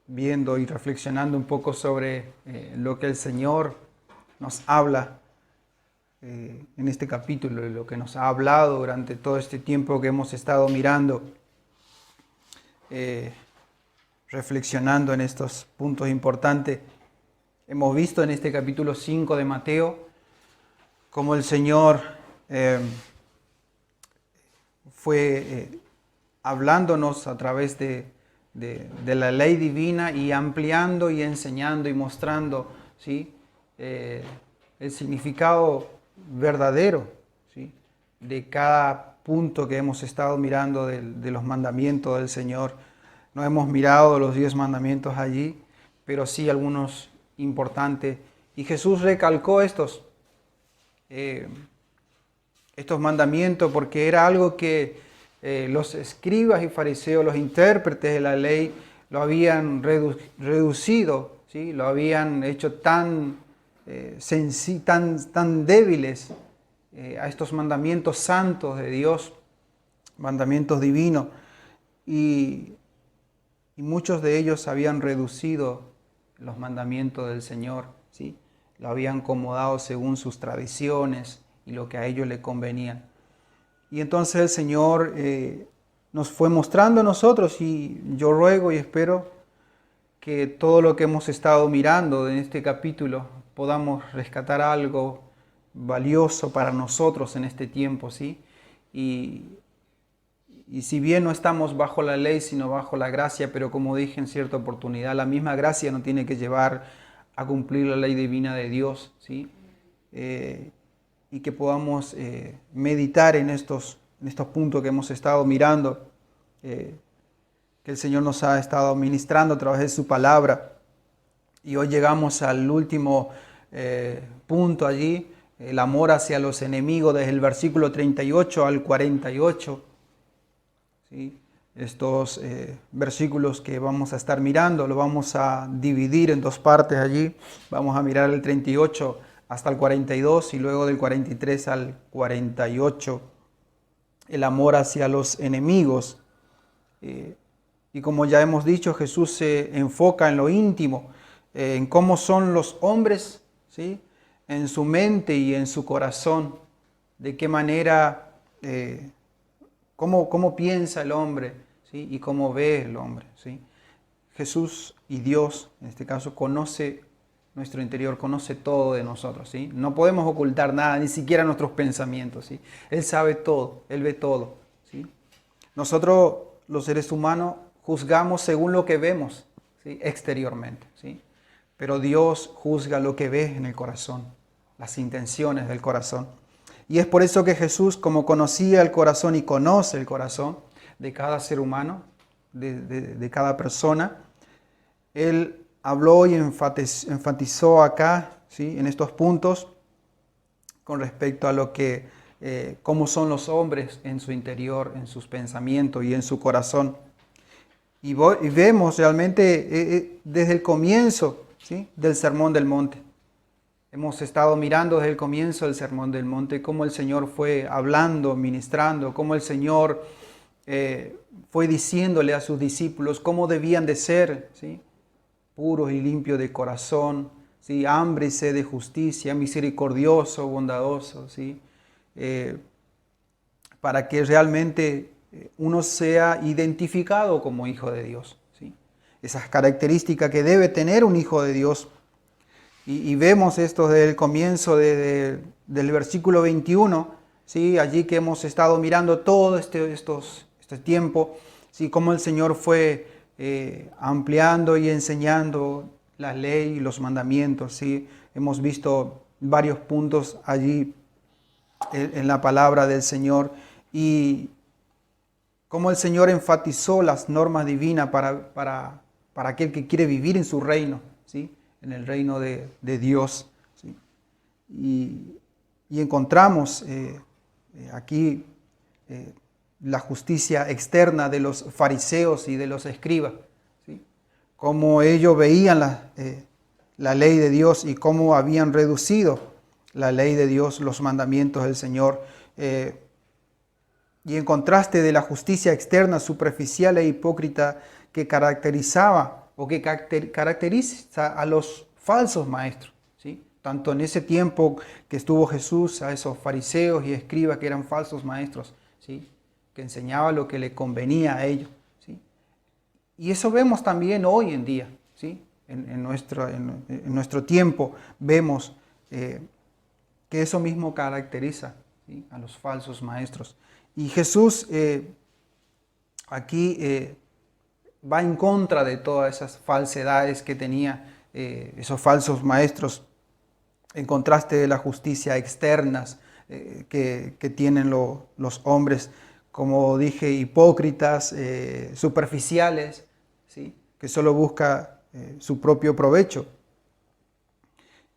viendo y reflexionando un poco sobre lo que el Señor nos habla en este capítulo, lo que nos ha hablado durante todo este tiempo que hemos estado mirando, reflexionando en estos puntos importantes. Hemos visto en este capítulo 5 de Mateo cómo el Señor fue hablándonos a través de la ley divina y ampliando y enseñando y mostrando, ¿sí? El significado verdadero, ¿sí? De cada punto que hemos estado mirando de los mandamientos del Señor. No hemos mirado los 10 mandamientos allí, pero sí algunos importantes. Y Jesús recalcó estos mandamientos porque era algo que los escribas y fariseos, los intérpretes de la ley, lo habían reducido, ¿sí? Lo habían hecho tan débiles a estos mandamientos santos de Dios, mandamientos divinos, y muchos de ellos habían reducido los mandamientos del Señor, ¿sí? Lo habían acomodado según sus tradiciones y lo que a ellos les convenía. Y entonces el Señor nos fue mostrando a nosotros, y yo ruego y espero que todo lo que hemos estado mirando en este capítulo podamos rescatar algo valioso para nosotros en este tiempo, ¿sí? Y si bien no estamos bajo la ley, sino bajo la gracia, pero como dije en cierta oportunidad, la misma gracia nos tiene que llevar a cumplir la ley divina de Dios, ¿sí? Y que podamos meditar en estos puntos que hemos estado mirando, que el Señor nos ha estado ministrando a través de su palabra. Y hoy llegamos al último punto allí, el amor hacia los enemigos, desde el versículo 38 al 48. ¿Sí? Estos versículos que vamos a estar mirando, lo vamos a dividir en dos partes allí. Vamos a mirar el 38 hasta el 42 y luego del 43 al 48, el amor hacia los enemigos. Y como ya hemos dicho, Jesús se enfoca en lo íntimo, en cómo son los hombres, ¿sí? En su mente y en su corazón, de qué manera, cómo piensa el hombre, ¿sí? Y cómo ve el hombre, ¿sí? Jesús y Dios, en este caso, conoce nuestro interior, conoce todo de nosotros, ¿sí? No podemos ocultar nada, ni siquiera nuestros pensamientos, ¿sí? Él sabe todo, Él ve todo, ¿sí? Nosotros, los seres humanos, juzgamos según lo que vemos, ¿sí? Exteriormente, ¿sí? Pero Dios juzga lo que ve en el corazón, las intenciones del corazón. Y es por eso que Jesús, como conocía el corazón y conoce el corazón de cada ser humano, de cada persona, Él habló y enfatizó acá, ¿sí? En estos puntos con respecto a lo que, cómo son los hombres en su interior, en sus pensamientos y en su corazón. Y vemos realmente desde el comienzo, ¿sí? Del Sermón del Monte. Hemos estado mirando desde el comienzo del Sermón del Monte cómo el Señor fue hablando, ministrando, cómo el Señor fue diciéndole a sus discípulos cómo debían de ser, ¿sí? Puros y limpios de corazón, ¿sí? Hambre y sed de justicia, misericordioso, bondadoso, ¿sí? Para que realmente uno sea identificado como hijo de Dios, ¿sí? Esas características que debe tener un hijo de Dios. Y vemos esto desde el comienzo del versículo 21, ¿sí? Allí que hemos estado mirando todo este tiempo, ¿sí? Cómo el Señor fue ampliando y enseñando la ley y los mandamientos, ¿sí? Hemos visto varios puntos allí en la palabra del Señor, y cómo el Señor enfatizó las normas divinas para aquel que quiere vivir en su reino, ¿sí? En el reino de Dios, ¿sí? Y encontramos aquí la justicia externa de los fariseos y de los escribas, ¿sí? Cómo ellos veían la ley de Dios y cómo habían reducido la ley de Dios, los mandamientos del Señor. Y en contraste de la justicia externa, superficial e hipócrita que caracterizaba o que caracteriza a los falsos maestros, ¿sí? Tanto en ese tiempo que estuvo Jesús, a esos fariseos y escribas que eran falsos maestros, ¿sí? Que enseñaban lo que le convenía a ellos, ¿sí? Y eso vemos también hoy en día, ¿sí? En nuestro tiempo vemos que eso mismo caracteriza, ¿sí? A los falsos maestros. Y Jesús aquí va en contra de todas esas falsedades que tenía esos falsos maestros, en contraste de la justicia externas que tienen los hombres, como dije, hipócritas, superficiales, ¿sí? Que solo busca su propio provecho.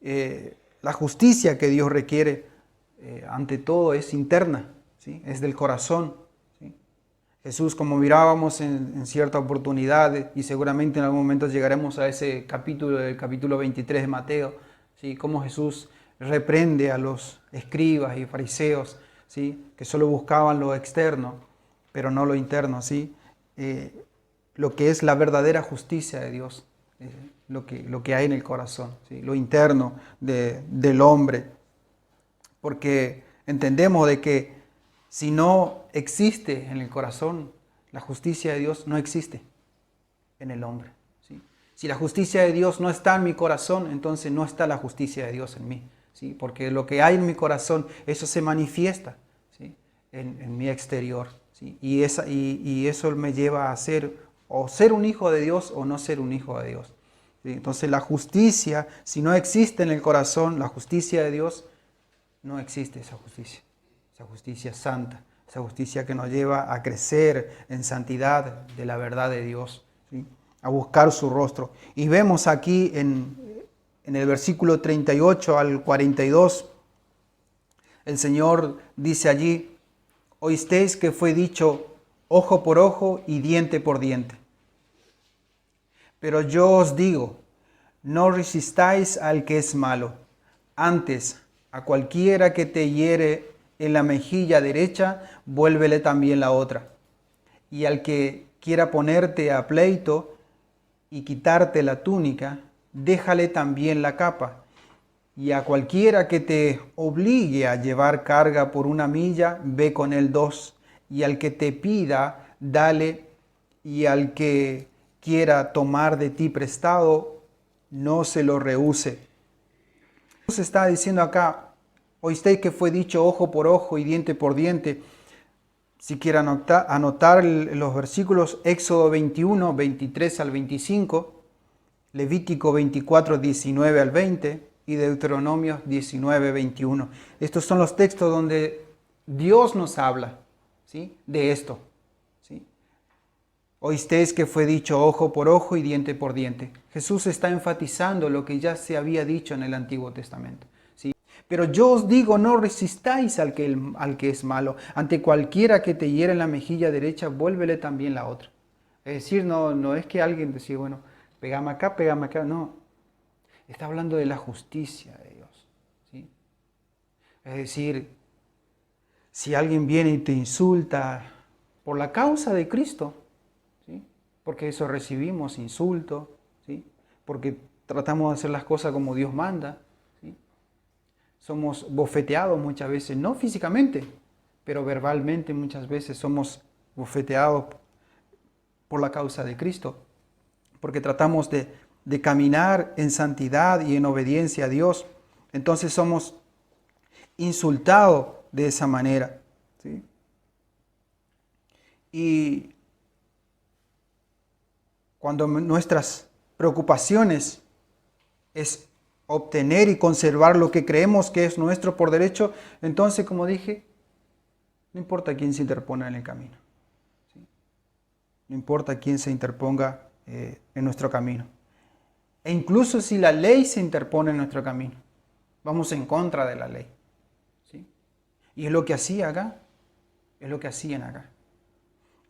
La justicia que Dios requiere, ante todo, es interna, ¿sí? Es del corazón. ¿Sí? Jesús, como mirábamos en cierta oportunidad, y seguramente en algún momento llegaremos a ese capítulo, el capítulo 23 de Mateo, ¿sí? Cómo Jesús reprende a los escribas y fariseos, ¿sí? Que solo buscaban lo externo, pero no lo interno, ¿sí? Lo que es la verdadera justicia de Dios, lo que hay en el corazón, ¿sí? Lo interno del hombre. Porque entendemos de que si no existe en el corazón, la justicia de Dios no existe en el hombre, ¿sí? Si la justicia de Dios no está en mi corazón, entonces no está la justicia de Dios en mí, ¿sí? Porque lo que hay en mi corazón, eso se manifiesta, ¿sí? en mi exterior, ¿sí? Y eso me lleva a ser o ser un hijo de Dios o no ser un hijo de Dios, ¿sí? Entonces la justicia, si no existe en el corazón, la justicia de Dios, no existe esa justicia santa, esa justicia que nos lleva a crecer en santidad de la verdad de Dios, ¿sí? A buscar su rostro. Y vemos aquí en el versículo 38 al 42, el Señor dice allí: oísteis que fue dicho ojo por ojo y diente por diente. Pero yo os digo, no resistáis al que es malo, antes a cualquiera que te hiere en la mejilla derecha, vuélvele también la otra. Y al que quiera ponerte a pleito y quitarte la túnica, déjale también la capa. Y a cualquiera que te obligue a llevar carga por 1 milla, ve con él 2. Y al que te pida, dale. Y al que quiera tomar de ti prestado, no se lo rehúse. Jesús está diciendo acá: oísteis que fue dicho ojo por ojo y diente por diente. Si quieren anotar los versículos, Éxodo 21, 23 al 25, Levítico 24, 19 al 20 y Deuteronomio 19, 21. Estos son los textos donde Dios nos habla, ¿sí? De esto, ¿sí? Oísteis que fue dicho ojo por ojo y diente por diente. Jesús está enfatizando lo que ya se había dicho en el Antiguo Testamento, ¿sí? Pero yo os digo, no resistáis al que es malo. Ante cualquiera que te hiera en la mejilla derecha, vuélvele también la otra. Es decir, no es que alguien decía, bueno, pégame acá, no. Está hablando de la justicia de Dios, ¿sí? Es decir, si alguien viene y te insulta por la causa de Cristo, ¿sí? Porque eso recibimos insulto, ¿sí? Porque tratamos de hacer las cosas como Dios manda, ¿sí? Somos bofeteados muchas veces, no físicamente, pero verbalmente muchas veces somos bofeteados por la causa de Cristo, porque tratamos de caminar en santidad y en obediencia a Dios. Entonces somos insultados de esa manera, ¿sí? Y cuando nuestras preocupaciones es obtener y conservar lo que creemos que es nuestro por derecho, entonces, como dije, no importa quién se interponga en el camino, ¿sí? No importa quién se interponga en nuestro camino. E incluso si la ley se interpone en nuestro camino, vamos en contra de la ley, ¿sí? Y es lo que hacía acá, es lo que hacían acá.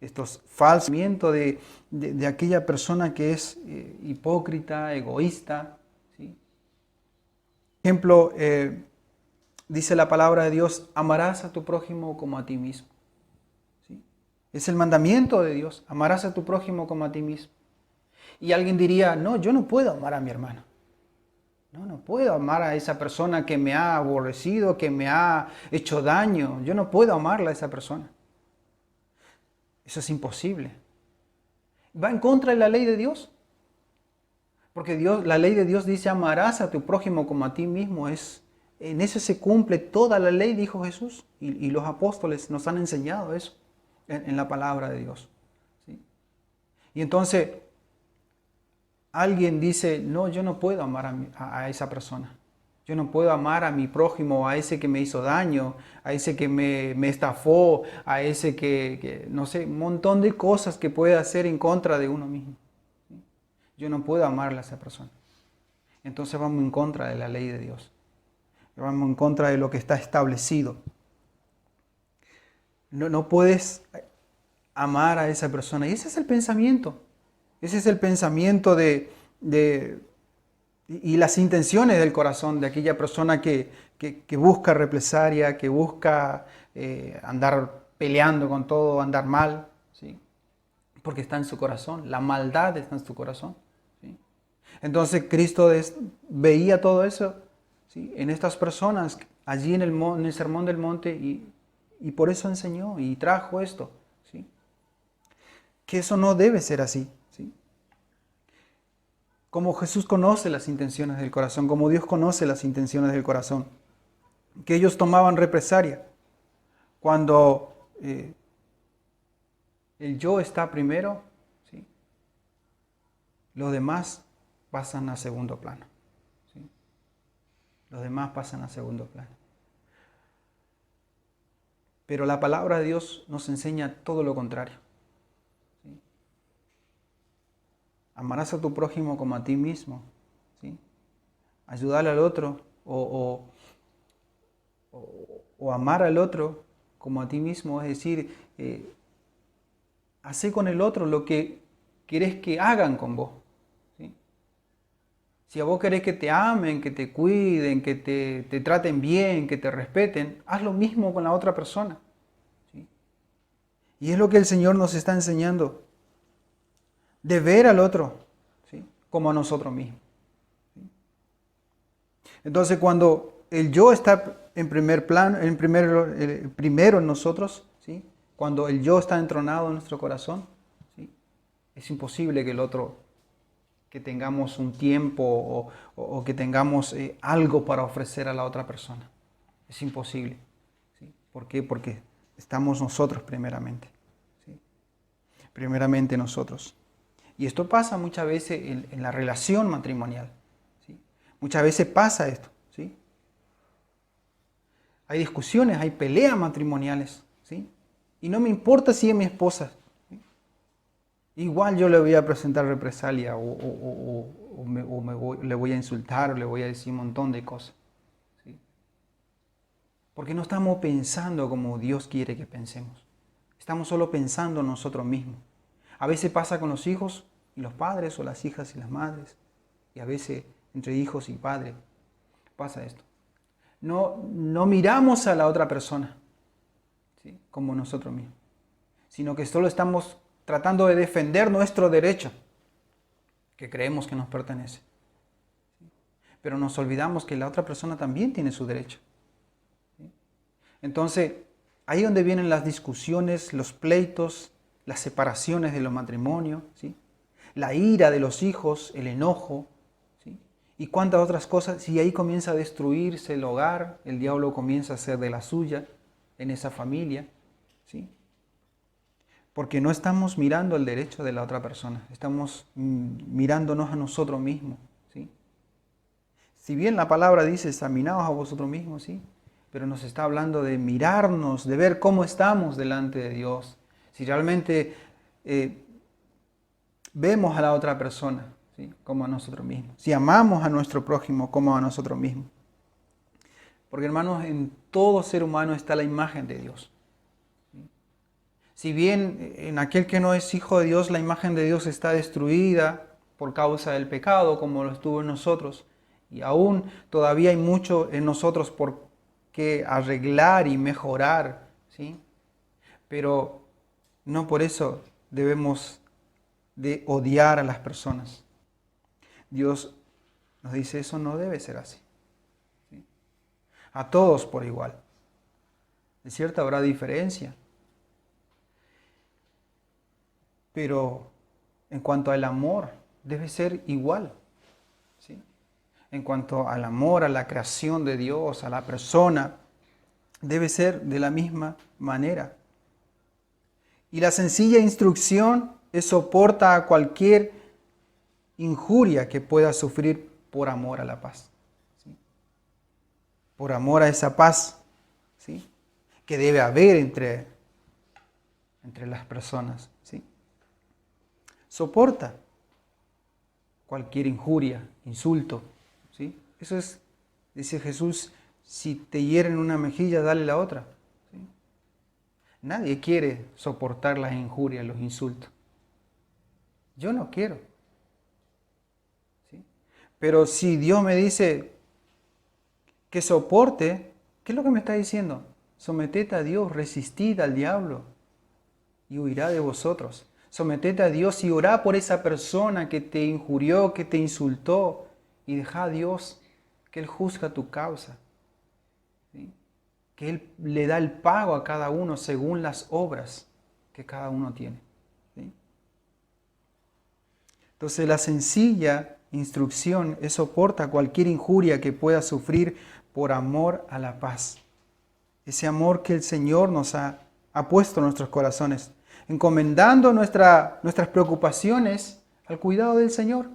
Estos falsos de aquella persona que es hipócrita, egoísta, ¿sí? Por ejemplo, dice la palabra de Dios: amarás a tu prójimo como a ti mismo. Es el mandamiento de Dios. Amarás a tu prójimo como a ti mismo. Y alguien diría, no, yo no puedo amar a mi hermano. No puedo amar a esa persona que me ha aborrecido, que me ha hecho daño. Yo no puedo amarla a esa persona. Eso es imposible. Va en contra de la ley de Dios. Porque la ley de Dios dice, amarás a tu prójimo como a ti mismo. En eso se cumple toda la ley, dijo Jesús. Y los apóstoles nos han enseñado eso en la palabra de Dios. ¿Sí? Y entonces alguien dice, no, yo no puedo amar a esa persona. Yo no puedo amar a mi prójimo, a ese que me hizo daño, a ese que me estafó, a ese no sé, un montón de cosas que puede hacer en contra de uno mismo. ¿Sí? Yo no puedo amarle a esa persona. Entonces vamos en contra de la ley de Dios. Vamos en contra de lo que está establecido. No puedes amar a esa persona. Y ese es el pensamiento. Ese es el pensamiento y las intenciones del corazón de aquella persona que busca represalia, que busca andar peleando con todo, andar mal, ¿sí? Porque está en su corazón, la maldad está en su corazón, ¿sí? Entonces Cristo veía todo eso, ¿sí? En estas personas, allí en el Sermón del Monte, y por eso enseñó y trajo esto, ¿sí? Que eso no debe ser así. Como Jesús conoce las intenciones del corazón, como Dios conoce las intenciones del corazón, que ellos tomaban represalia cuando el yo está primero, ¿sí? Los demás pasan a segundo plano, ¿sí? Los demás pasan a segundo plano. Pero la palabra de Dios nos enseña todo lo contrario. Amarás a tu prójimo como a ti mismo, ¿sí? Ayudar al otro o amar al otro como a ti mismo, es decir, hacer con el otro lo que querés que hagan con vos, ¿sí? Si a vos querés que te amen, que te cuiden, que te traten bien, que te respeten, haz lo mismo con la otra persona, ¿sí? Y es lo que el Señor nos está enseñando. De ver al otro, ¿sí? Como a nosotros mismos, ¿sí? Entonces, cuando el yo está en primer plano, primero en nosotros, ¿sí? Cuando el yo está entronado en nuestro corazón, ¿sí? Es imposible que el otro, que tengamos un tiempo o que tengamos algo para ofrecer a la otra persona. Es imposible, ¿sí? ¿Por qué? Porque estamos nosotros primeramente, ¿sí? Primeramente nosotros. Y esto pasa muchas veces en la relación matrimonial, ¿sí? Muchas veces pasa esto, ¿sí? Hay discusiones, hay peleas matrimoniales, ¿sí? Y no me importa si es mi esposa, ¿sí? Igual yo le voy a presentar represalia le voy a insultar o le voy a decir un montón de cosas, ¿sí? Porque no estamos pensando como Dios quiere que pensemos. Estamos solo pensando en nosotros mismos. A veces pasa con los hijos y los padres, o las hijas y las madres. Y a veces entre hijos y padres pasa esto. No miramos a la otra persona, ¿sí? Como nosotros mismos, sino que solo estamos tratando de defender nuestro derecho, que creemos que nos pertenece. ¿Sí? Pero nos olvidamos que la otra persona también tiene su derecho. ¿Sí? Entonces, ahí es donde vienen las discusiones, los pleitos, las separaciones de los matrimonios, ¿sí? La ira de los hijos, el enojo, ¿sí? Y cuántas otras cosas. Y ahí comienza a destruirse el hogar, el diablo comienza a hacer de la suya en esa familia, ¿sí? Porque no estamos mirando el derecho de la otra persona, estamos mirándonos a nosotros mismos, ¿sí? Si bien la palabra dice, examinaos a vosotros mismos, ¿sí? Pero nos está hablando de mirarnos, de ver cómo estamos delante de Dios. Si realmente vemos a la otra persona, ¿sí? Como a nosotros mismos. Si amamos a nuestro prójimo como a nosotros mismos. Porque hermanos, en todo ser humano está la imagen de Dios. ¿Sí? Si bien en aquel que no es hijo de Dios, la imagen de Dios está destruida por causa del pecado, como lo estuvo en nosotros, y aún todavía hay mucho en nosotros por qué arreglar y mejorar, ¿sí? Pero No por eso debemos de odiar a las personas. Dios nos dice, eso no debe ser así. ¿Sí? A todos por igual. Es cierto, habrá diferencia. Pero en cuanto al amor, debe ser igual. ¿Sí? En cuanto al amor, a la creación de Dios, a la persona, debe ser de la misma manera. Y la sencilla instrucción es soporta a cualquier injuria que pueda sufrir por amor a la paz. ¿Sí? Por amor a esa paz, ¿sí? Que debe haber entre las personas. ¿Sí? Soporta cualquier injuria, insulto. ¿Sí? Eso es, dice Jesús, si te hieren una mejilla, dale la otra. ¿Sí? Nadie quiere soportar las injurias, los insultos. Yo no quiero. ¿Sí? Pero si Dios me dice que soporte, ¿qué es lo que me está diciendo? Sometete a Dios, resistid al diablo y huirá de vosotros. Sometete a Dios y orá por esa persona que te injurió, que te insultó, y deja a Dios que Él juzga tu causa. ¿Sí? Que Él le da el pago a cada uno según las obras que cada uno tiene. ¿Sí? Entonces la sencilla instrucción es soporta cualquier injuria que pueda sufrir por amor a la paz. Ese amor que el Señor nos ha puesto en nuestros corazones, encomendando nuestras preocupaciones al cuidado del Señor.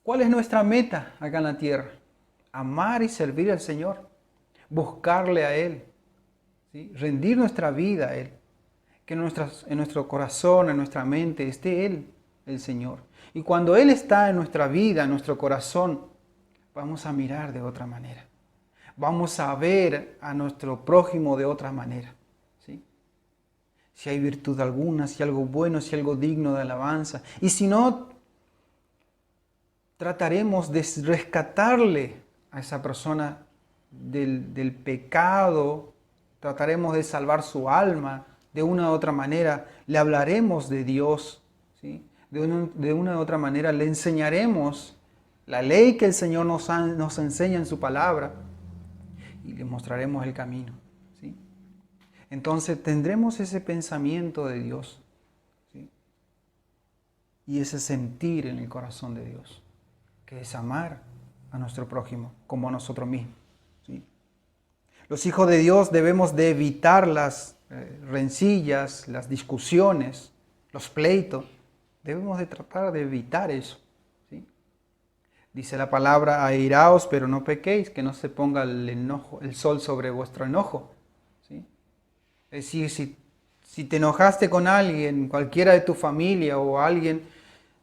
¿Cuál es nuestra meta acá en la tierra? Amar y servir al Señor, buscarle a Él, ¿sí? Rendir nuestra vida a Él, que en nuestro corazón, en nuestra mente esté Él, el Señor. Y cuando Él está en nuestra vida, en nuestro corazón, vamos a mirar de otra manera. Vamos a ver a nuestro prójimo de otra manera. ¿Sí? Si hay virtud alguna, si hay algo bueno, si hay algo digno de alabanza. Y si no, trataremos de rescatarle a esa persona del pecado, trataremos de salvar su alma de una u otra manera, le hablaremos de Dios, ¿sí? De una u otra manera le enseñaremos la ley que el Señor nos enseña en su palabra y le mostraremos el camino. ¿Sí? Entonces tendremos ese pensamiento de Dios, ¿sí? Y ese sentir en el corazón de Dios, que es amar a nuestro prójimo como a nosotros mismos. ¿Sí? Los hijos de Dios debemos de evitar las rencillas, las discusiones, los pleitos. Debemos de tratar de evitar eso. ¿Sí? Dice la palabra, airaos, pero no pequéis, que no se ponga el sol sobre vuestro enojo. ¿Sí? Es decir, si te enojaste con alguien, cualquiera de tu familia o alguien,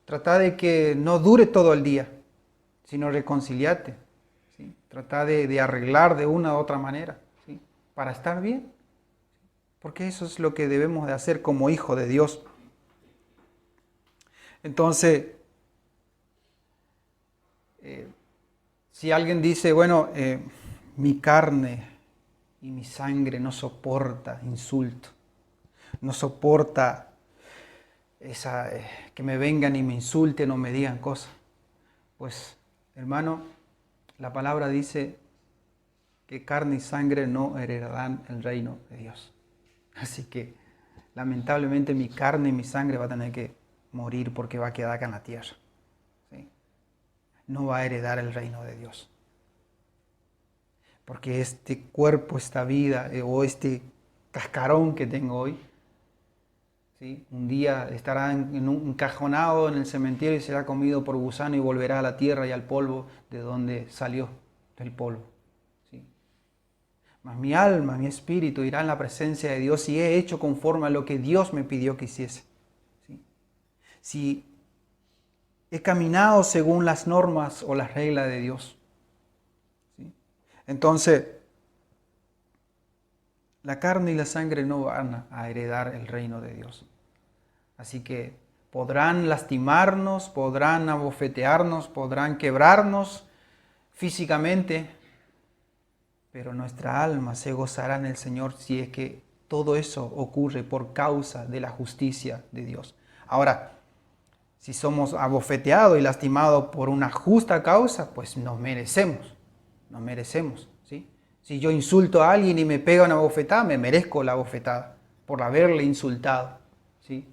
trata de que no dure todo el día, sino reconciliate. ¿Sí? Trata de arreglar de una u otra manera, ¿sí? Para estar bien. Porque eso es lo que debemos de hacer como hijos de Dios. Entonces, si alguien dice, bueno, mi carne y mi sangre no soporta insulto, no soporta que me vengan y me insulten o me digan cosas, pues, hermano, la palabra dice que carne y sangre no heredarán el reino de Dios. Así que, lamentablemente, mi carne y mi sangre va a tener que morir porque va a quedar acá en la tierra. ¿Sí? No va a heredar el reino de Dios. Porque este cuerpo, esta vida o este cascarón que tengo hoy, ¿sí? Un día estará encajonado en el cementerio y será comido por gusano y volverá a la tierra y al polvo de donde salió, del polvo. ¿Sí? Mas mi alma, mi espíritu irá en la presencia de Dios y he hecho conforme a lo que Dios me pidió que hiciese. ¿Sí? Si he caminado según las normas o las reglas de Dios. ¿Sí? Entonces, la carne y la sangre no van a heredar el reino de Dios. Así que podrán lastimarnos, podrán abofetearnos, podrán quebrarnos físicamente, pero nuestra alma se gozará en el Señor si es que todo eso ocurre por causa de la justicia de Dios. Ahora, si somos abofeteados y lastimados por una justa causa, pues nos merecemos, ¿sí? Si yo insulto a alguien y me pega una bofetada, me merezco la bofetada por haberle insultado, ¿sí?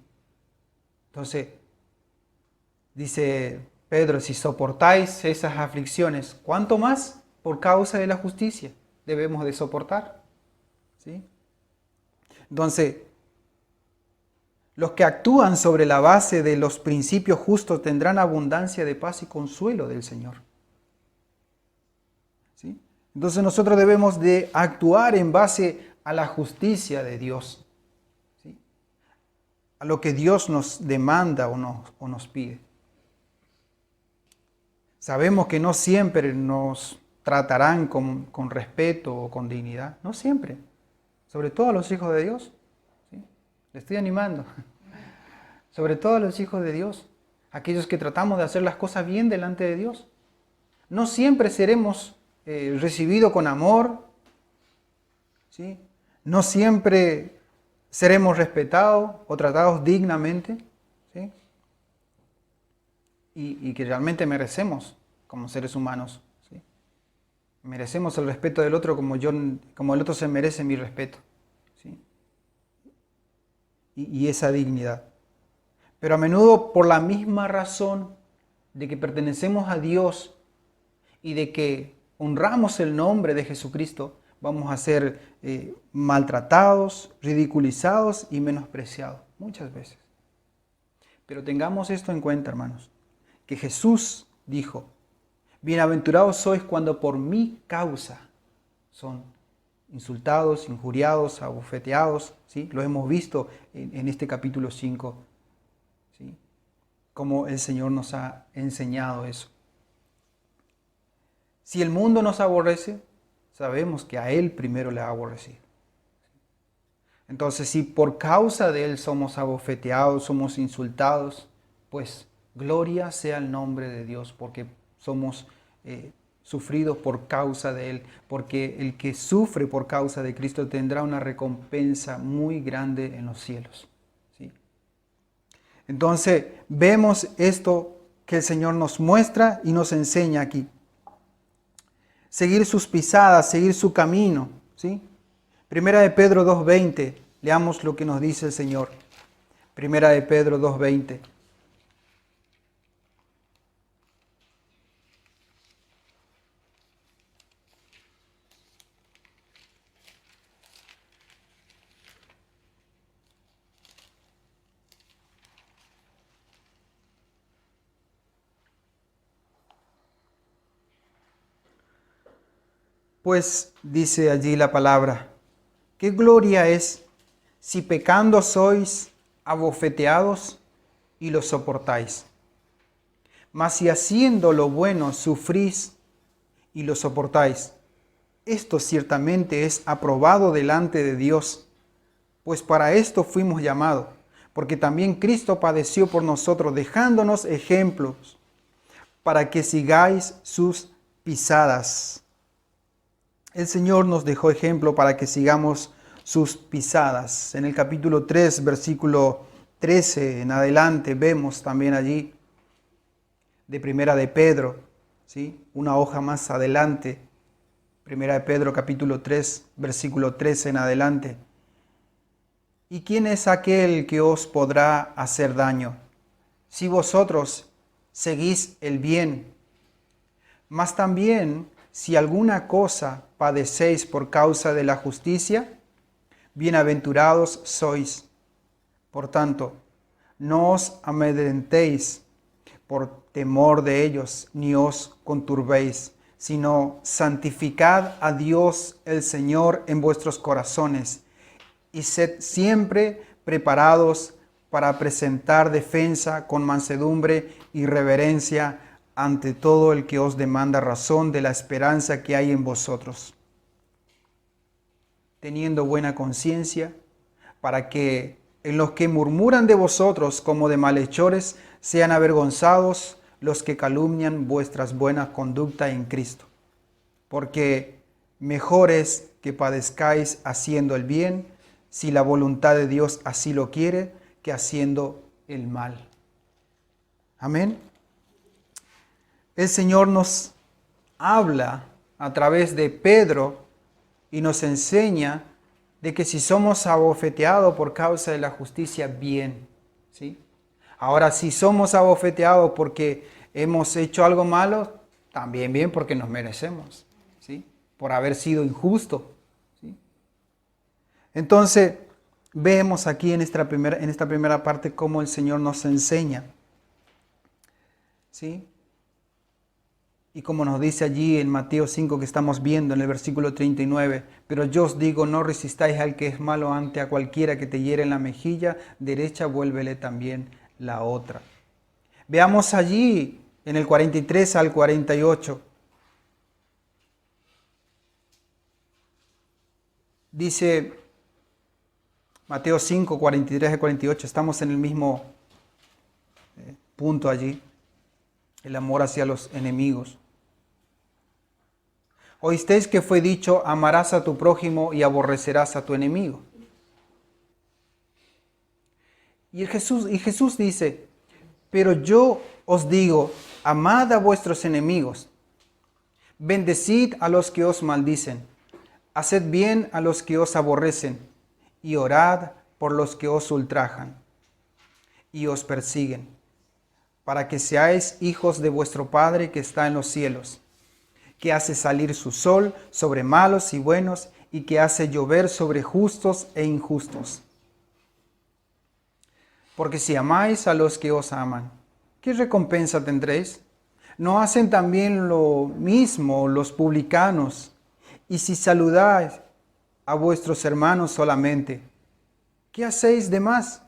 Entonces, dice Pedro, si soportáis esas aflicciones, ¿cuánto más por causa de la justicia debemos de soportar? ¿Sí? Entonces, los que actúan sobre la base de los principios justos tendrán abundancia de paz y consuelo del Señor. ¿Sí? Entonces nosotros debemos de actuar en base a la justicia de Dios, ¿sí? A lo que Dios nos demanda o nos pide. Sabemos que no siempre nos tratarán con respeto o con dignidad, no siempre, sobre todo a los hijos de Dios. ¿Sí? Le estoy animando. Sobre todo a los hijos de Dios, aquellos que tratamos de hacer las cosas bien delante de Dios. No siempre seremos recibidos con amor, ¿sí? No siempre seremos respetados o tratados dignamente, ¿sí? Y que realmente merecemos como seres humanos, ¿sí? Merecemos el respeto del otro como el otro se merece mi respeto, ¿sí? Y esa dignidad. Pero a menudo por la misma razón de que pertenecemos a Dios y de que honramos el nombre de Jesucristo, vamos a ser maltratados, ridiculizados y menospreciados muchas veces. Pero tengamos esto en cuenta, hermanos, que Jesús dijo, bienaventurados sois cuando por mi causa son insultados, injuriados, abofeteados, ¿sí? Lo hemos visto en este capítulo 5. ¿Sí? Como el Señor nos ha enseñado eso. Si el mundo nos aborrece, sabemos que a Él primero le ha aborrecido. Entonces, si por causa de Él somos abofeteados, somos insultados, pues gloria sea el nombre de Dios, porque somos sufridos por causa de Él, porque el que sufre por causa de Cristo tendrá una recompensa muy grande en los cielos. Entonces vemos esto que el Señor nos muestra y nos enseña aquí. Seguir sus pisadas, seguir su camino, ¿sí? Primera de Pedro 2:20, leamos lo que nos dice el Señor. Primera de Pedro 2:20. Pues dice allí la palabra, ¿qué gloria es si pecando sois abofeteados y lo soportáis? Mas si haciendo lo bueno sufrís y lo soportáis, esto ciertamente es aprobado delante de Dios, pues para esto fuimos llamados, porque también Cristo padeció por nosotros, dejándonos ejemplos para que sigáis sus pisadas. El Señor nos dejó ejemplo para que sigamos sus pisadas. En el capítulo 3, versículo 13 en adelante, vemos también allí de Primera de Pedro, ¿sí? Una hoja más adelante, Primera de Pedro, capítulo 3, versículo 13 en adelante. ¿Y quién es aquel que os podrá hacer daño? Si vosotros seguís el bien. Mas también, si alguna cosa padecéis por causa de la justicia, bienaventurados sois. Por tanto, no os amedrentéis por temor de ellos, ni os conturbéis, sino santificad a Dios el Señor en vuestros corazones, y sed siempre preparados para presentar defensa con mansedumbre y reverencia ante todo el que os demanda razón de la esperanza que hay en vosotros, teniendo buena conciencia, para que en los que murmuran de vosotros como de malhechores sean avergonzados los que calumnian vuestras buenas conductas en Cristo. Porque mejor es que padezcáis haciendo el bien, si la voluntad de Dios así lo quiere, que haciendo el mal. Amén. El Señor nos habla a través de Pedro y nos enseña de que si somos abofeteados por causa de la justicia, bien, ¿sí? Ahora, si somos abofeteados porque hemos hecho algo malo, también bien, porque nos merecemos, ¿sí? Por haber sido injustos, ¿sí? Entonces, vemos aquí en esta primera parte cómo el Señor nos enseña, ¿sí? Y como nos dice allí en Mateo 5 que estamos viendo en el versículo 39, pero yo os digo, no resistáis al que es malo, ante a cualquiera que te hiere en la mejilla derecha, vuélvele también la otra. Veamos allí en el 43 al 48. Dice Mateo 5, 43 al 48, estamos en el mismo punto allí, el amor hacia los enemigos. Oísteis que fue dicho, amarás a tu prójimo y aborrecerás a tu enemigo. Y Jesús dice, pero yo os digo, amad a vuestros enemigos, bendecid a los que os maldicen, haced bien a los que os aborrecen, y orad por los que os ultrajan y os persiguen, para que seáis hijos de vuestro Padre que está en los cielos, que hace salir su sol sobre malos y buenos, y que hace llover sobre justos e injustos. Porque si amáis a los que os aman, ¿qué recompensa tendréis? ¿No hacen también lo mismo los publicanos? Y si saludáis a vuestros hermanos solamente, ¿qué hacéis de más?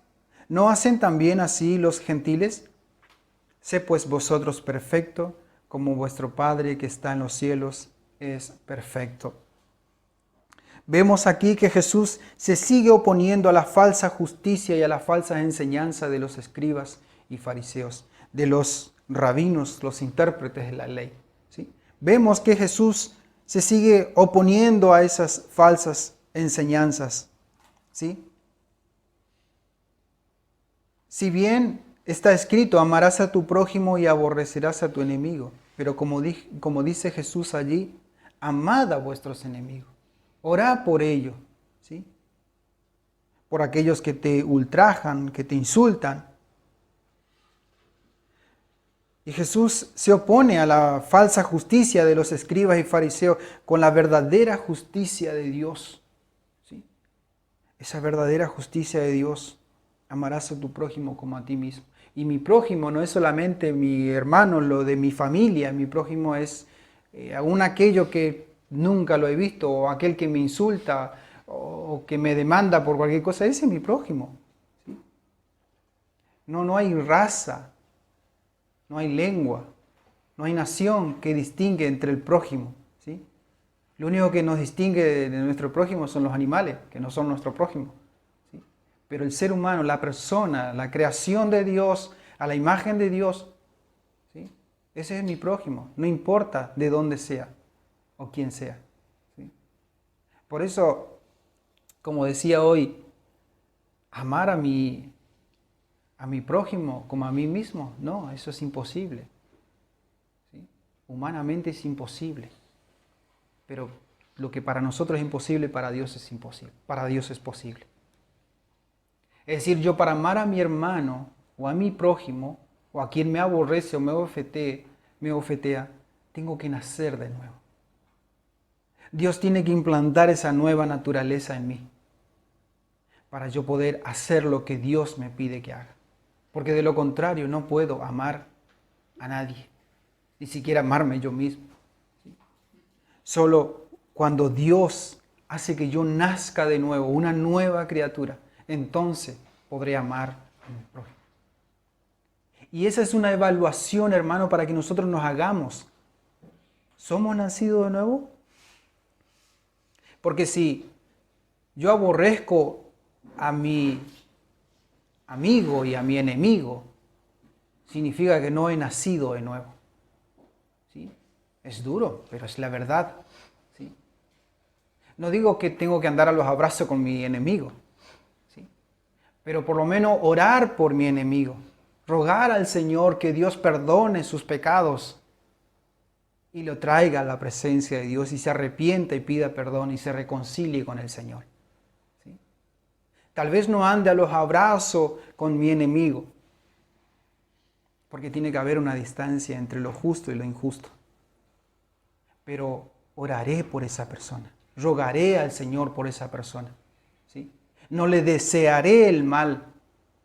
¿No hacen también así los gentiles? Sé pues vosotros perfectos, como vuestro Padre que está en los cielos es perfecto. Vemos aquí que Jesús se sigue oponiendo a la falsa justicia y a la falsa enseñanza de los escribas y fariseos, de los rabinos, los intérpretes de la ley, ¿sí? Vemos que Jesús se sigue oponiendo a esas falsas enseñanzas, ¿sí? Si bien está escrito, amarás a tu prójimo y aborrecerás a tu enemigo, pero como dice Jesús allí, amad a vuestros enemigos, orad por ellos, ¿sí? Por aquellos que te ultrajan, que te insultan. Y Jesús se opone a la falsa justicia de los escribas y fariseos con la verdadera justicia de Dios, ¿sí? Esa verdadera justicia de Dios, amarás a tu prójimo como a ti mismo. Y mi prójimo no es solamente mi hermano, lo de mi familia, mi prójimo es aún aquello que nunca lo he visto, o aquel que me insulta, o que me demanda por cualquier cosa, ese es mi prójimo, ¿sí? No hay raza, no hay lengua, no hay nación que distingue entre el prójimo, ¿sí? Lo único que nos distingue de nuestro prójimo son los animales, que no son nuestro prójimo, ¿sí? Pero el ser humano, la persona, la creación de Dios, a la imagen de Dios, ¿sí? Ese es mi prójimo, no importa de dónde sea o quién sea, ¿sí? Por eso, como decía hoy, amar a mi prójimo como a mí mismo, no, eso es imposible, ¿sí? Humanamente es imposible, pero lo que para nosotros es imposible, para Dios es imposible, para Dios es posible. Es decir, yo para amar a mi hermano o a mi prójimo, o a quien me aborrece o me ofetea, tengo que nacer de nuevo. Dios tiene que implantar esa nueva naturaleza en mí para yo poder hacer lo que Dios me pide que haga. Porque de lo contrario no puedo amar a nadie, ni siquiera amarme yo mismo. Solo cuando Dios hace que yo nazca de nuevo, una nueva criatura, entonces podré amar a mi prójimo. Y esa es una evaluación, hermano, para que nosotros nos hagamos. ¿Somos nacidos de nuevo? Porque si yo aborrezco a mi amigo y a mi enemigo, significa que no he nacido de nuevo, ¿sí? Es duro, pero es la verdad, ¿sí? No digo que tengo que andar a los abrazos con mi enemigo, pero por lo menos orar por mi enemigo, rogar al Señor que Dios perdone sus pecados y lo traiga a la presencia de Dios y se arrepienta y pida perdón y se reconcilie con el Señor. ¿Sí? Tal vez no ande a los abrazos con mi enemigo, porque tiene que haber una distancia entre lo justo y lo injusto. Pero oraré por esa persona, rogaré al Señor por esa persona. ¿Sí? No le desearé el mal,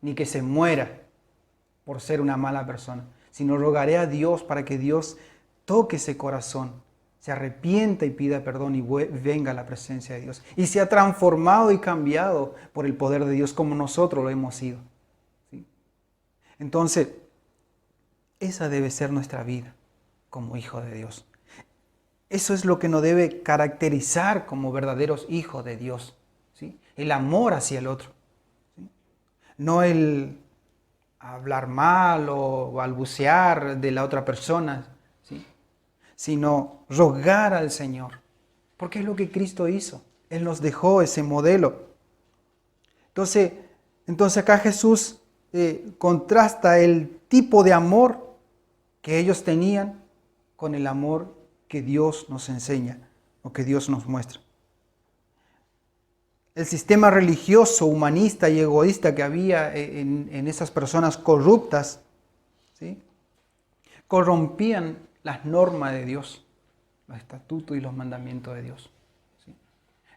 ni que se muera por ser una mala persona, sino rogaré a Dios para que Dios toque ese corazón, se arrepienta y pida perdón y venga a la presencia de Dios. Y sea transformado y cambiado por el poder de Dios como nosotros lo hemos sido. ¿Sí? Entonces, esa debe ser nuestra vida como hijo de Dios. Eso es lo que nos debe caracterizar como verdaderos hijos de Dios. ¿Sí? El amor hacia el otro. ¿Sí? No el hablar mal o balbucear de la otra persona, ¿sí? Sino rogar al Señor. Porque es lo que Cristo hizo. Él nos dejó ese modelo. Entonces acá Jesús contrasta el tipo de amor que ellos tenían con el amor que Dios nos enseña o que Dios nos muestra. El sistema religioso, humanista y egoísta que había en esas personas corruptas, ¿sí? Corrompían las normas de Dios, los estatutos y los mandamientos de Dios. ¿Sí?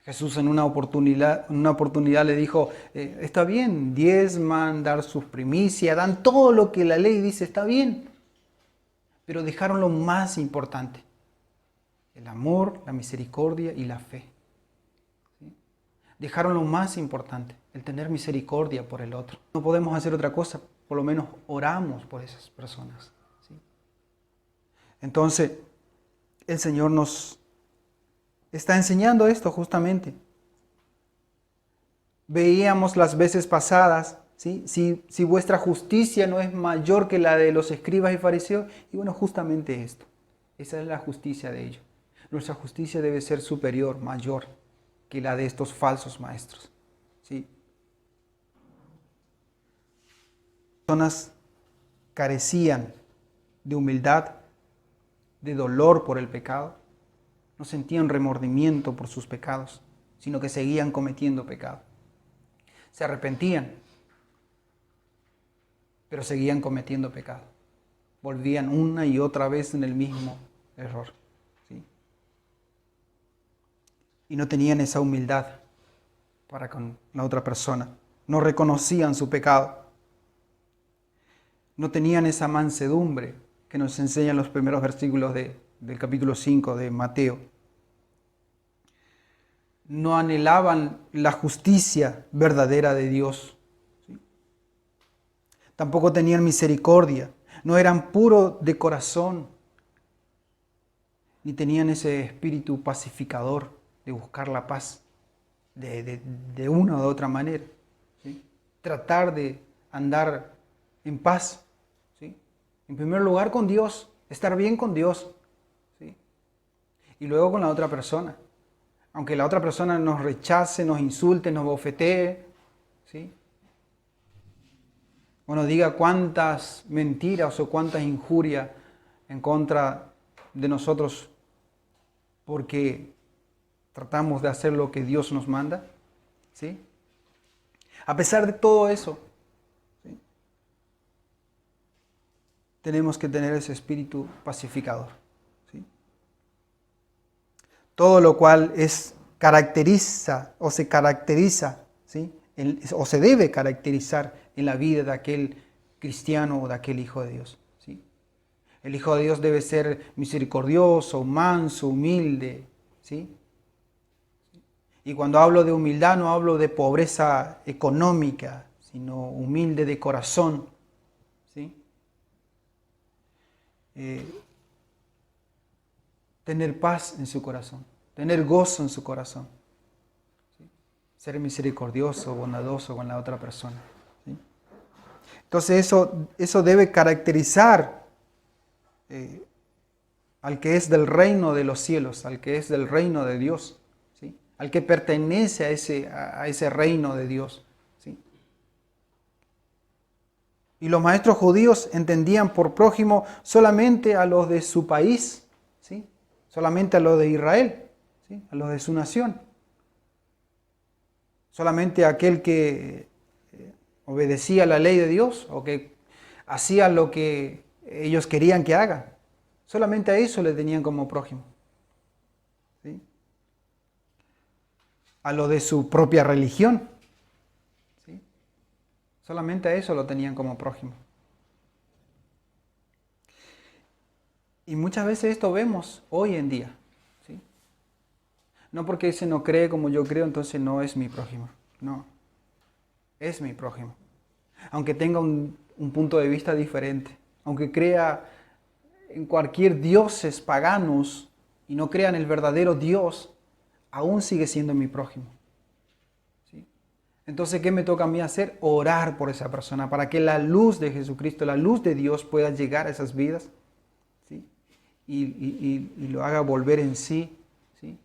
Jesús en una oportunidad le dijo, está bien, diezman, dar sus primicias, dan todo lo que la ley dice, está bien, pero dejaron lo más importante, el amor, la misericordia y la fe. ¿Sí? Dejaron lo más importante, el tener misericordia por el otro. No podemos hacer otra cosa, por lo menos oramos por esas personas. ¿Sí? Entonces, el Señor nos está enseñando esto justamente. Veíamos las veces pasadas, ¿sí? Si vuestra justicia no es mayor que la de los escribas y fariseos, y bueno, justamente esto. Esa es la justicia de ellos. Nuestra justicia debe ser superior, mayor que la de estos falsos maestros. ¿Sí? Personas carecían de humildad, de dolor por el pecado, no sentían remordimiento por sus pecados, sino que seguían cometiendo pecado. Se arrepentían, pero seguían cometiendo pecado. Volvían una y otra vez en el mismo error. ¿Sí? Y no tenían esa humildad para con la otra persona. No reconocían su pecado. No tenían esa mansedumbre que nos enseñan los primeros versículos del capítulo 5 de Mateo. No anhelaban la justicia verdadera de Dios. ¿Sí? Tampoco tenían misericordia. No eran puros de corazón. Ni tenían ese espíritu pacificador de buscar la paz de una o de otra manera. ¿Sí? Tratar de andar en paz. ¿Sí? En primer lugar con Dios, estar bien con Dios. ¿Sí? Y luego con la otra persona. Aunque la otra persona nos rechace, nos insulte, nos bofetee, ¿sí? O nos diga cuántas mentiras o cuántas injurias en contra de nosotros porque tratamos de hacer lo que Dios nos manda, ¿sí? A pesar de todo eso, ¿sí? Tenemos que tener ese espíritu pacificador. ¿Sí? Todo lo cual caracteriza, ¿sí? O se debe caracterizar en la vida de aquel cristiano o de aquel hijo de Dios. ¿Sí? El hijo de Dios debe ser misericordioso, manso, humilde. ¿Sí? Y cuando hablo de humildad no hablo de pobreza económica, sino humilde de corazón. ¿Sí? Tener paz en su corazón, tener gozo en su corazón. ¿Sí? Ser misericordioso, bondadoso con la otra persona. ¿Sí? Entonces eso debe caracterizar al que es del reino de los cielos, al que es del reino de Dios. ¿Sí? Al que pertenece a ese reino de Dios. ¿Sí? Y los maestros judíos entendían por prójimo solamente a los de su país, ¿sí? Solamente a los de Israel, ¿sí? A los de su nación. Solamente a aquel que obedecía la ley de Dios o que hacía lo que ellos querían que haga. Solamente a eso le tenían como prójimo, ¿sí? A lo de su propia religión, ¿sí? Solamente a eso lo tenían como prójimo. Y muchas veces esto vemos hoy en día, ¿sí? No porque ese no cree como yo creo, entonces no es mi prójimo. No, es mi prójimo. Aunque tenga un punto de vista diferente, aunque crea en cualquier dioses paganos y no crea en el verdadero Dios, aún sigue siendo mi prójimo, ¿sí? Entonces, ¿qué me toca a mí hacer? Orar por esa persona para que la luz de Jesucristo, la luz de Dios pueda llegar a esas vidas, ¿sí? Y lo haga volver en sí, ¿sí?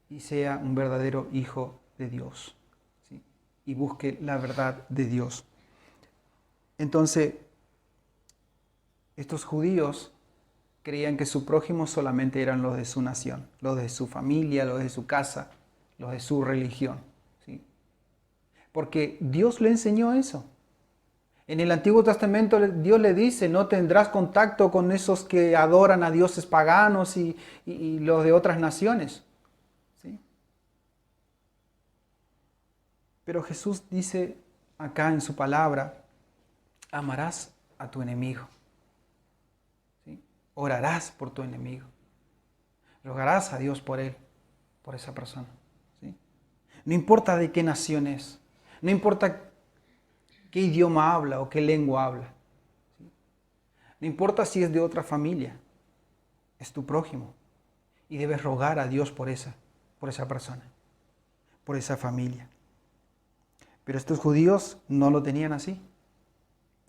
Y sea un verdadero hijo de Dios, ¿sí? Y busque la verdad de Dios. Entonces, estos judíos creían que su prójimo solamente eran los de su nación, los de su familia, los de su casa, los de su religión, ¿sí? Porque Dios le enseñó eso. En el Antiguo Testamento Dios le dice, no tendrás contacto con esos que adoran a dioses paganos y los de otras naciones, ¿sí? Pero Jesús dice acá en su palabra, amarás a tu enemigo. Orarás por tu enemigo. Rogarás a Dios por él, por esa persona, ¿sí? No importa de qué nación es, no importa qué idioma habla o qué lengua habla, ¿sí? No importa si es de otra familia, es tu prójimo y debes rogar a Dios por esa persona, por esa familia. Pero estos judíos no lo tenían así,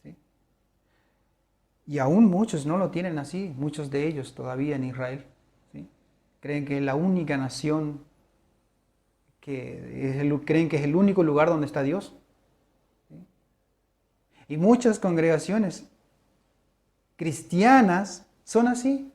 ¿sí? Y aún muchos no lo tienen así, muchos de ellos todavía en Israel, ¿sí? Creen que es la única nación, creen que es el único lugar donde está Dios, ¿sí? Y muchas congregaciones cristianas son así.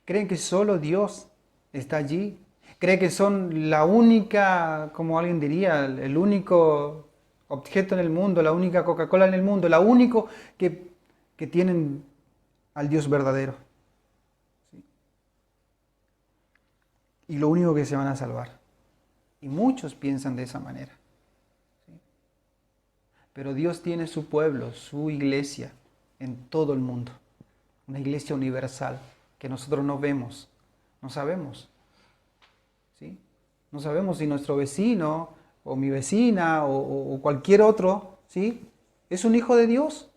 Creen que solo Dios está allí. Creen que son la única, como alguien diría, el único objeto en el mundo, la única Coca-Cola en el mundo, la único que tienen al Dios verdadero, ¿sí? Y lo único que se van a salvar. Y muchos piensan de esa manera, ¿sí? Pero Dios tiene su pueblo, su iglesia en todo el mundo. Una iglesia universal que nosotros no vemos, no sabemos, ¿sí? No sabemos si nuestro vecino o mi vecina o cualquier otro, ¿sí? Es un hijo de Dios.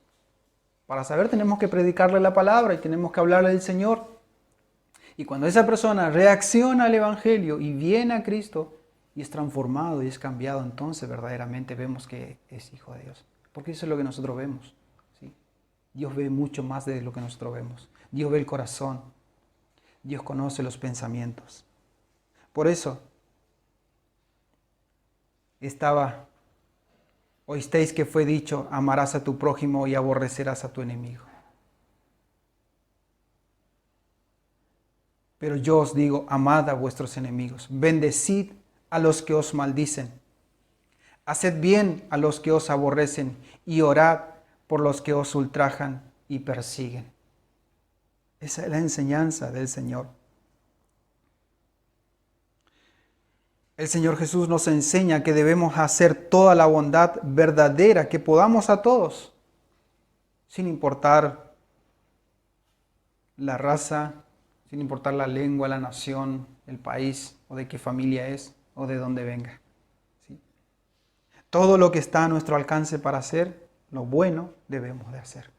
Para saber tenemos que predicarle la palabra y tenemos que hablarle del Señor. Y cuando esa persona reacciona al Evangelio y viene a Cristo y es transformado y es cambiado, entonces verdaderamente vemos que es hijo de Dios. Porque eso es lo que nosotros vemos, ¿sí? Dios ve mucho más de lo que nosotros vemos. Dios ve el corazón. Dios conoce los pensamientos. Por eso, oísteis que fue dicho, amarás a tu prójimo y aborrecerás a tu enemigo. Pero yo os digo, amad a vuestros enemigos, bendecid a los que os maldicen, haced bien a los que os aborrecen y orad por los que os ultrajan y persiguen. Esa es la enseñanza del Señor. El Señor Jesús nos enseña que debemos hacer toda la bondad verdadera que podamos a todos, sin importar la raza, sin importar la lengua, la nación, el país, o de qué familia es, o de dónde venga, ¿sí? Todo lo que está a nuestro alcance para hacer lo bueno debemos de hacer,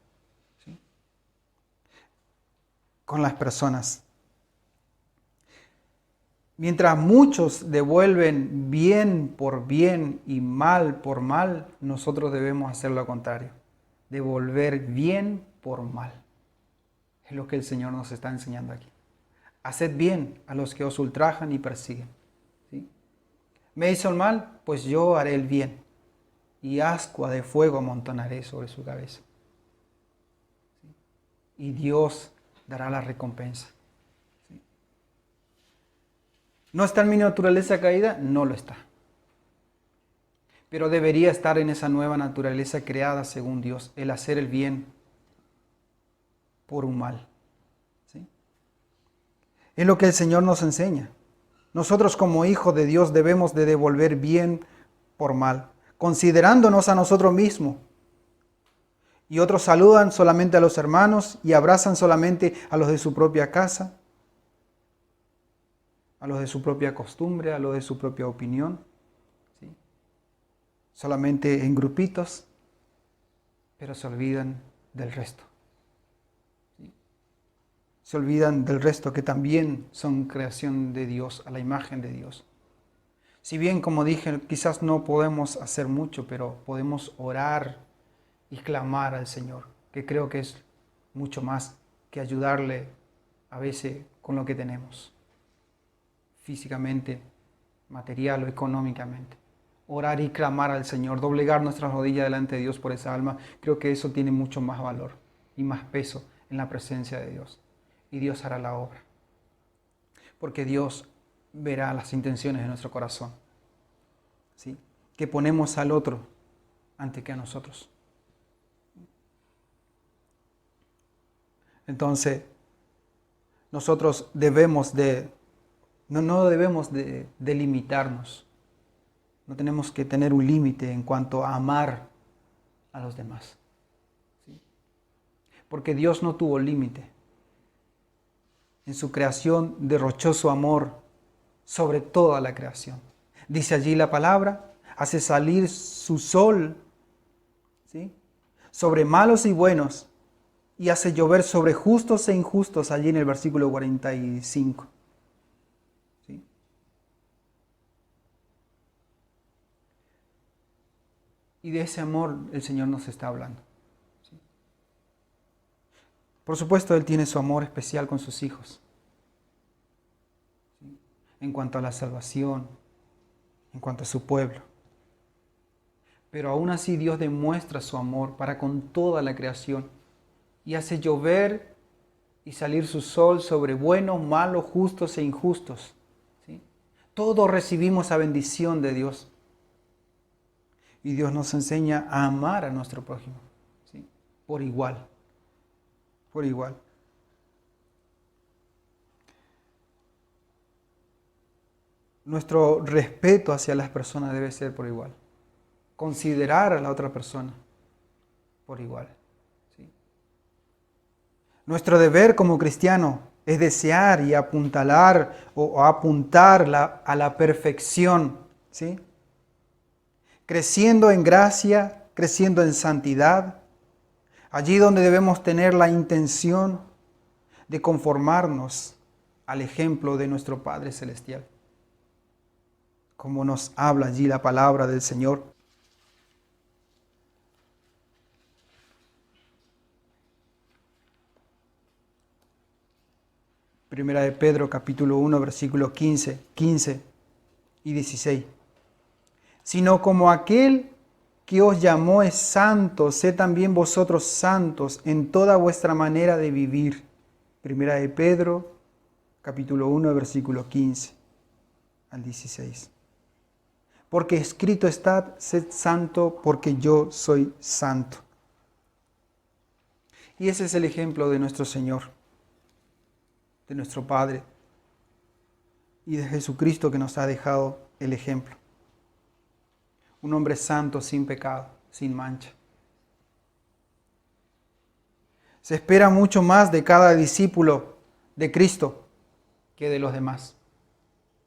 ¿sí? Con las personas. Mientras muchos devuelven bien por bien y mal por mal, nosotros debemos hacer lo contrario. Devolver bien por mal. Es lo que el Señor nos está enseñando aquí. Haced bien a los que os ultrajan y persiguen, ¿sí? ¿Me hizo el mal? Pues yo haré el bien. y ascua de fuego amontonaré sobre su cabeza. Y Dios dará la recompensa. ¿No está en mi naturaleza caída? No lo está. Pero debería estar en esa nueva naturaleza creada según Dios, el hacer el bien por un mal. ¿Sí? Es lo que el Señor nos enseña. Nosotros como hijos de Dios debemos de devolver bien por mal, considerándonos a nosotros mismos. Y otros saludan solamente a los hermanos y abrazan solamente a los de su propia casa, a los de su propia costumbre, a los de su propia opinión. ¿Sí? Solamente en grupitos, pero se olvidan del resto. ¿Sí? Se olvidan del resto que también son creación de Dios, a la imagen de Dios. Si bien, como dije, quizás no podemos hacer mucho, pero podemos orar y clamar al Señor, que creo que es mucho más que ayudarle a veces con lo que tenemos, físicamente, material o económicamente. Orar y clamar al Señor, doblegar nuestras rodillas delante de Dios por esa alma, creo que eso tiene mucho más valor y más peso en la presencia de Dios. Y Dios hará la obra, porque Dios verá las intenciones de nuestro corazón, ¿sí? Que ponemos al otro antes que a nosotros. Entonces, nosotros debemos no debemos de limitarnos. No tenemos que tener un límite en cuanto a amar a los demás. ¿Sí? Porque Dios no tuvo límite. En su creación derrochó su amor sobre toda la creación. Dice allí la palabra, hace salir su sol, ¿sí? Sobre malos y buenos, y hace llover sobre justos e injustos, allí en el versículo 45. ¿Sí? Y de ese amor el Señor nos está hablando. ¿Sí? Por supuesto, Él tiene su amor especial con sus hijos. ¿Sí? En cuanto a la salvación, en cuanto a su pueblo. Pero aún así Dios demuestra su amor para con toda la creación y hace llover y salir su sol sobre buenos, malos, justos e injustos. ¿Sí? Todos recibimos esa bendición de Dios. Y Dios nos enseña a amar a nuestro prójimo, ¿sí? Por igual, por igual. Nuestro respeto hacia las personas debe ser por igual. Considerar a la otra persona por igual. ¿Sí? Nuestro deber como cristiano es desear y apuntalar o apuntar a la perfección, ¿sí? Creciendo en gracia, creciendo en santidad, allí donde debemos tener la intención de conformarnos al ejemplo de nuestro Padre Celestial, como nos habla allí la palabra del Señor. Primera de Pedro, capítulo 1, versículos 15 y 16. Sino como aquel que os llamó es santo, sed también vosotros santos en toda vuestra manera de vivir. Primera de Pedro, capítulo 1, versículo 15 al 16. Porque escrito está, sed santo porque yo soy santo. Y ese es el ejemplo de nuestro Señor, de nuestro Padre y de Jesucristo que nos ha dejado el ejemplo. Un hombre santo, sin pecado, sin mancha. Se espera mucho más de cada discípulo de Cristo que de los demás.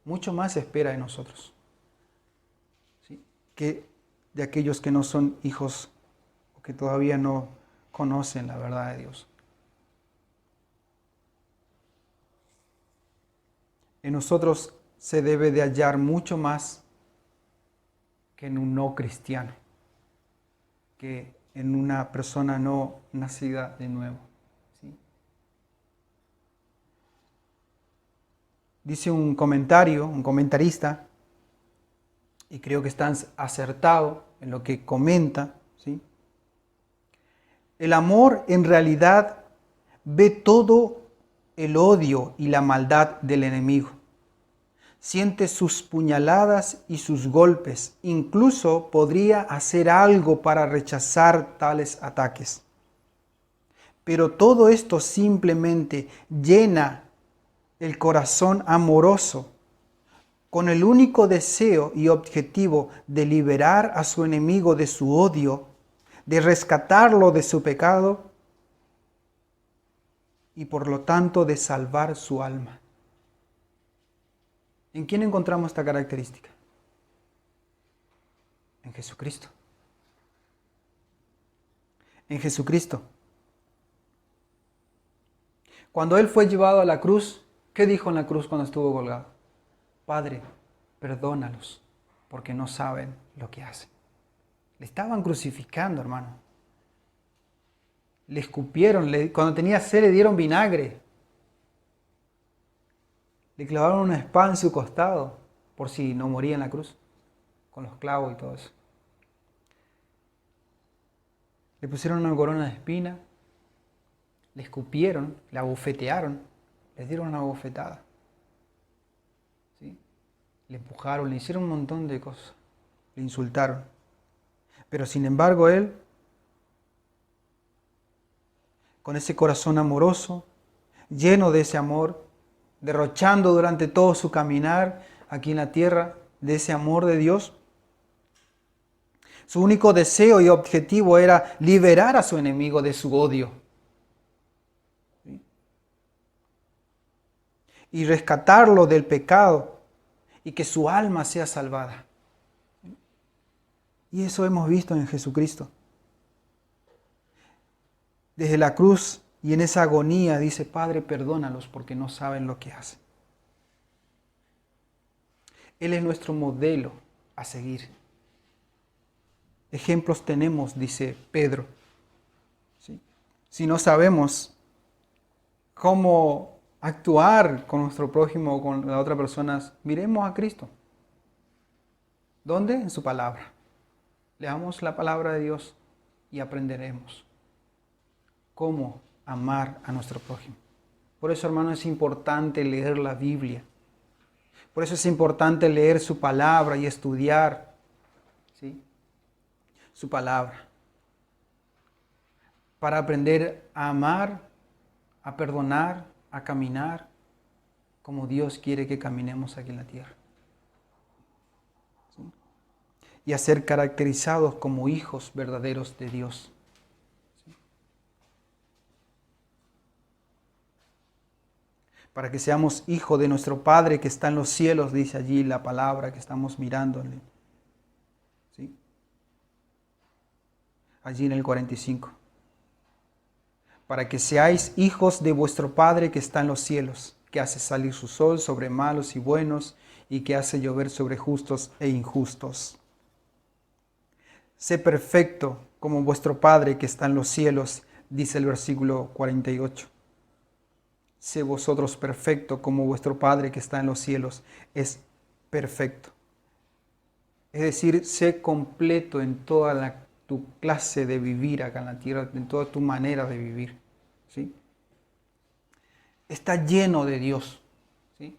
Mucho más se espera de nosotros, ¿sí? Que de aquellos que no son hijos o que todavía no conocen la verdad de Dios. En nosotros se debe de hallar mucho más que en un no cristiano, que en una persona no nacida de nuevo. ¿Sí? Dice un comentarista, y creo que está acertado en lo que comenta, ¿sí? El amor en realidad ve todo el odio y la maldad del enemigo. Siente sus puñaladas y sus golpes. Incluso podría hacer algo para rechazar tales ataques. Pero todo esto simplemente llena el corazón amoroso con el único deseo y objetivo de liberar a su enemigo de su odio, de rescatarlo de su pecado y por lo tanto de salvar su alma. ¿En quién encontramos esta característica? En Jesucristo. En Jesucristo. Cuando Él fue llevado a la cruz, ¿qué dijo en la cruz cuando estuvo colgado? Padre, perdónalos, porque no saben lo que hacen. Le estaban crucificando, hermano. Le escupieron, cuando tenía sed le dieron vinagre. Le clavaron una espada en su costado, por si no moría en la cruz, con los clavos y todo eso. Le pusieron una corona de espina, le escupieron, le abofetearon, les dieron una bofetada. ¿Sí? Le empujaron, le hicieron un montón de cosas, le insultaron. Pero sin embargo Él, con ese corazón amoroso, lleno de ese amor, derrochando durante todo su caminar aquí en la tierra de ese amor de Dios, su único deseo y objetivo era liberar a su enemigo de su odio. ¿Sí? Y rescatarlo del pecado y que su alma sea salvada. Y eso hemos visto en Jesucristo. Desde la cruz y en esa agonía dice, Padre, perdónalos porque no saben lo que hacen. Él es nuestro modelo a seguir. Ejemplos tenemos, dice Pedro. ¿Sí? Si no sabemos cómo actuar con nuestro prójimo o con las otras personas, miremos a Cristo. ¿Dónde? En su palabra. Leamos la palabra de Dios y aprenderemos cómo amar a nuestro prójimo. Por eso, hermano, es importante leer la Biblia. Por eso es importante leer su palabra y estudiar, ¿sí?, su palabra. Para aprender a amar, a perdonar, a caminar como Dios quiere que caminemos aquí en la tierra. ¿Sí? Y a ser caracterizados como hijos verdaderos de Dios. ¿Sí? Para que seamos hijos de nuestro Padre que está en los cielos, dice allí la palabra que estamos mirándole. ¿Sí? Allí en el 45. Para que seáis hijos de vuestro Padre que está en los cielos, que hace salir su sol sobre malos y buenos, y que hace llover sobre justos e injustos. Sé perfecto como vuestro Padre que está en los cielos, dice el versículo 48. Sé vosotros perfecto como vuestro Padre que está en los cielos es perfecto. Es decir, sé completo en toda tu clase de vivir acá en la tierra, en toda tu manera de vivir. ¿Sí? Está lleno de Dios. ¿Sí?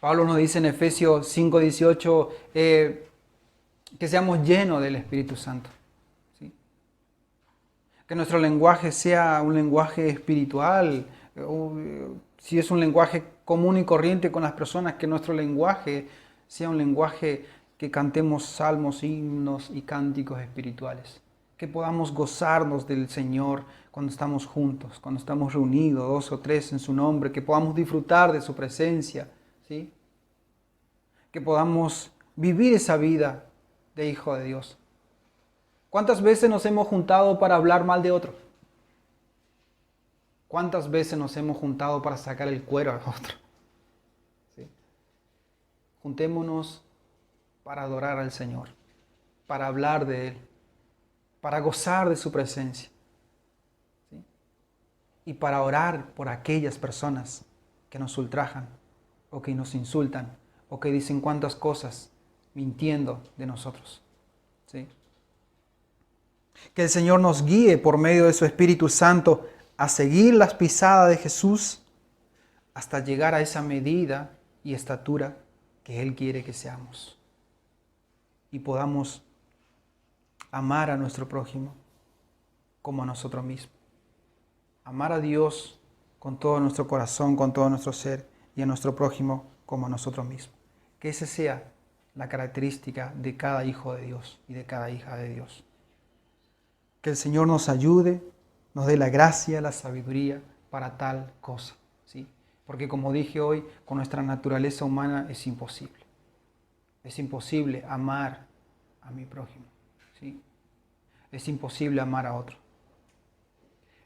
Pablo nos dice en Efesios 5:18 que seamos llenos del Espíritu Santo. ¿Sí? Que nuestro lenguaje sea un lenguaje espiritual. Si es un lenguaje común y corriente con las personas, que nuestro lenguaje sea un lenguaje que cantemos salmos, himnos y cánticos espirituales. Que podamos gozarnos del Señor cuando estamos juntos, cuando estamos reunidos, 2 o 3 en su nombre, que podamos disfrutar de su presencia, ¿sí? Que podamos vivir esa vida de hijo de Dios. ¿Cuántas veces nos hemos juntado para hablar mal de otro? ¿Cuántas veces nos hemos juntado para sacar el cuero a otro? ¿Sí? Juntémonos para adorar al Señor, para hablar de Él, para gozar de su presencia, ¿sí? Y para orar por aquellas personas que nos ultrajan o que nos insultan o que dicen cuantas cosas mintiendo de nosotros. ¿Sí? Que el Señor nos guíe por medio de su Espíritu Santo a seguir las pisadas de Jesús hasta llegar a esa medida y estatura que Él quiere que seamos. Y podamos amar a nuestro prójimo como a nosotros mismos. Amar a Dios con todo nuestro corazón, con todo nuestro ser, y a nuestro prójimo como a nosotros mismos. Que esa sea la característica de cada hijo de Dios y de cada hija de Dios. Que el Señor nos ayude, nos dé la gracia, la sabiduría para tal cosa, ¿sí? Porque como dije hoy, con nuestra naturaleza humana es imposible. Es imposible amar a mi prójimo, ¿sí? Es imposible amar a otro.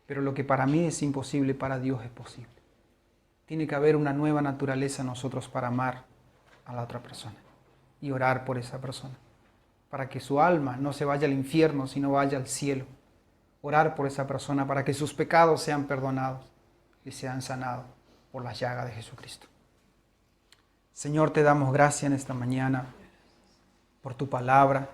Pero lo que para mí es imposible, para Dios es posible. Tiene que haber una nueva naturaleza en nosotros para amar a la otra persona y orar por esa persona, para que su alma no se vaya al infierno, sino vaya al cielo. Orar por esa persona para que sus pecados sean perdonados y sean sanados por la llaga de Jesucristo. Señor, te damos gracias en esta mañana por tu palabra.